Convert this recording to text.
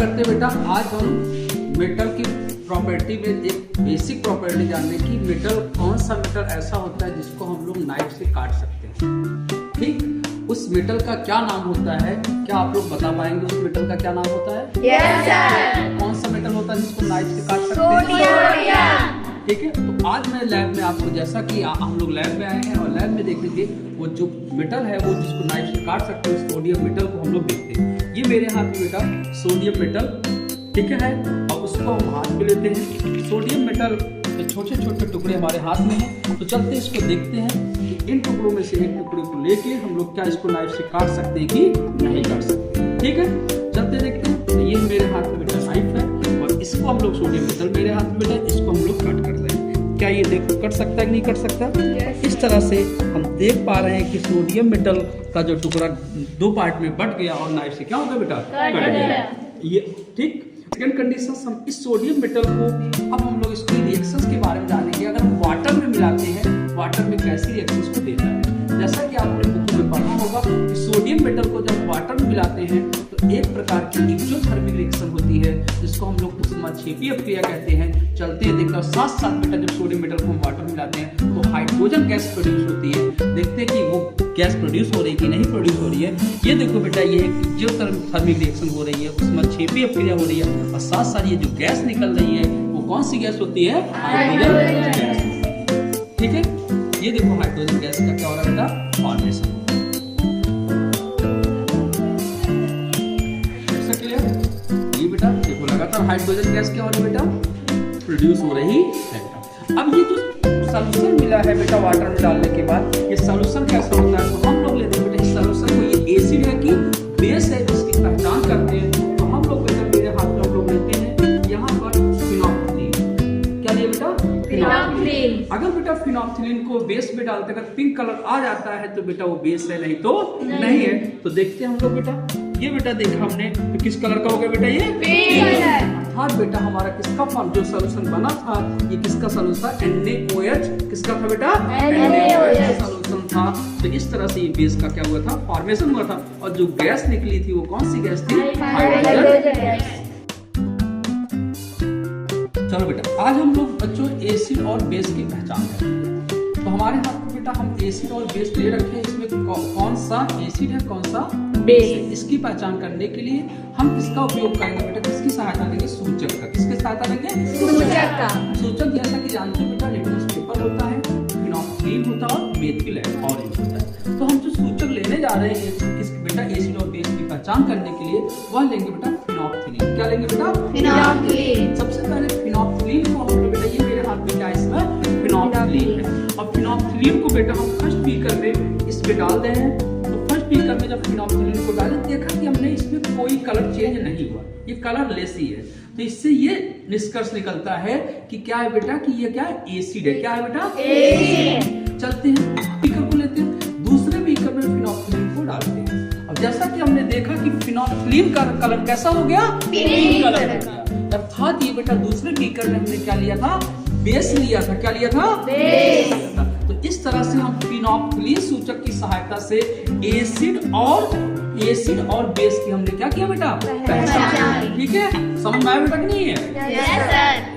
करते बेटा, आज हम मेटल की प्रॉपर्टी में एक बेसिक प्रॉपर्टी जानने की, मेटल कौन सा मेटल ऐसा होता है जिसको हम लोग नाइफ से काट सकते हैं। ठीक, उस मेटल का क्या नाम होता है, क्या आप लोग बता पाएंगे उस मेटल का क्या नाम होता है? Yes sir. कौन सा मेटल होता है जिसको नाइफ से काट सकते हैं? ठीक है, तो आज मैं लैब में आपको, जैसा कि हम लोग लैब में आए हैं और लैब में देखेंगे वो जो मेटल है वो जिसको नाइफ से काट सकते हैं, सोडियम मेटल को हम लोग देखते हैं। ये मेरे हाथ में बेटा सोडियम मेटल, ठीक है, और उसको हम हाथ में लेते हैं। सोडियम मेटल तो छोटे छोटे टुकड़े हमारे हाथ में हैं, तो चलते इसको देखते हैं कि इन टुकड़ों में से एक टुकड़े को लेके हम लोग क्या इसको नाइफ से काट सकते हैं कि नहीं काट सकते। ठीक है, चलते देखते हैं। तो ये मेरे हाथ में बेटा नाइफ है और इसको हम लोग, सोडियम मेटल मेरे हाथ में बेटा, इसको हम लोग कट कर रहे हैं। क्या ये देख कट सकता है कि नहीं कट सकता? इस तरह से हम देख पा रहे हैं कि सोडियम मेटल का जो टुकड़ा दो पार्ट में बट गया और नाइफ से क्या होगा बेटा? कट गया। ये ठीक। सेकंड कंडीशन, हम इस सोडियम मेटल को, अब हम लोग इसके रिएक्शंस के बारे में जानेंगे। अगर हम वाटर में मिलाते हैं, वाटर में कैसी रिएक्शंस को देता है। जैसा कि आपने बुक में पढ़ा होगा कि सोडियम मेटल को जब वाटर में मिलाते हैं तो एक प्रकार की एक्सोथर्मिक रिएक्शन होती है, जिसको हम लोग ऊष्माक्षेपी अभिक्रिया कहते हैं। चलते हैं, देखते हैं साथ साथ बेटा जब सोडियम मेटल को हम वाटर में मिलाते हैं तो हाइड्रोजन गैस प्रोड्यूस होती है। देखते हैं कि वो गैस प्रोड्यूस हो रही है कि नहीं प्रोड्यूस हो रही है। ये देखो बेटा, ये एक्सोथर्मिक रिएक्शन हो रही है, ऊष्माक्षेपी अभिक्रिया हो रही है, और साथ साथ ये जो गैस निकल रही है वो कौन सी गैस होती है? Hydrogen gas. ठीक है, ये देखो हाइड्रोजन गैस का क्या हो रहा है बेटा? फॉर्मेशन। ये बेटा देखो लगातार हाइड्रोजन गैस क्या हो रही है बेटा? प्रोड्यूस हो रही है। अब ये जो सॉल्यूशन मिला है बेटा वाटर में डालने के बाद, ये सॉल्यूशन कैसा होता है? तो हम लोग लेते हैं बेटा इस सॉल्यूशन को, ये एसिड है कि बेस है, इसकी पहचान करते हैं। तो हम लोग बेटा मेरे हाथ में हम लोग लेते हैं यहाँ पर फिनोल्फथलीन। क्या लिए बेटा? फिनोल्फथलीन। अगर बेटा फिनोल्फथलीन को बेस में डालते अगर पिंक कलर आ जाता है तो बेटा वो बेस है, नहीं तो नहीं है। तो देखते हैं हम लोग बेटा, ये बेटा देखा हमने तो किस कलर का हो गया बेटा? ये पिंक। अर्थात बेटा हमारा किसका फॉर्म, जो सॉल्यूशन बना था ये किसका सॉल्यूशन था? NaOH। किसका था बेटा? NaOH सॉल्यूशन था। तो इस तरह से ये बेस का क्या हुआ था? फॉर्मेशन हुआ था। और जो गैस निकली थी वो कौन सी गैस थी? Hydrogen gas. चलो बेटा, आज हम लोग बच्चों एसिड और बेस की पहचान करेंगे। तो हमारे हाथ में बेटा हम एसिड और बेस ले रखे हैं, इसमें कौन सा एसिड है कौन सा बेस है, इसकी पहचान करने के लिए हम किसका उपयोग करेंगे बेटा? किसकी सहायता लेंगे? सूचक का। किसकी सहायता लेंगे? सूचक का। सूचक जैसा कि जानते हो बेटा, लिटमस पेपर होता है, फिनोल्फथलीन होता है और मेथिल ऑरेंज होता है। तो हम जो सूचक लेने जा रहे हैं किस बेटा एसिड और बेस की पहचान करने के लिए, वह लेंगे बेटा फिनोल्फथलीन। क्या लेंगे बेटा? फिनोल्फथलीन। सबसे पहले फिनोल्फथलीन को हम बेटा, ये मेरे हाथ में क्या है? इसमें फिनोल्फथलीन है। और फिनोल्फथलीन को बेटा हम फर्स्ट बीकर में इस पे डाल रहे हैं। बीकर में जब फिनोल्फथलीन को डाले, देखा कि हमने इसमें कोई कलर चेंज नहीं हुआ, ये कलर लेस ही है। तो इससे ये निष्कर्ष निकलता है कि क्या है बेटा? कि ये क्या है? एसिड है। क्या है बेटा? एसिड। चलते हैं बीकर को लेते हैं, दूसरे बीकर में फिनोल्फथलीन को डालते हैं। अब जैसा कि हमने देखा कि फिनोल्फथलीन का कलर कैसा हो गया? पिंक कलर हो गया। अर्थात ये बेटा दूसरे बीकर में हमने क्या लिया था? बेस लिया था। क्या लिया था? बेस। तो इस तरह से हम फिनोल्फथलीन सूचक की सहायता से एसिड और बेस की हमने क्या किया बेटा? पहचान। ठीक है, समझ में आया बेटा कि नहीं है? Yes sir.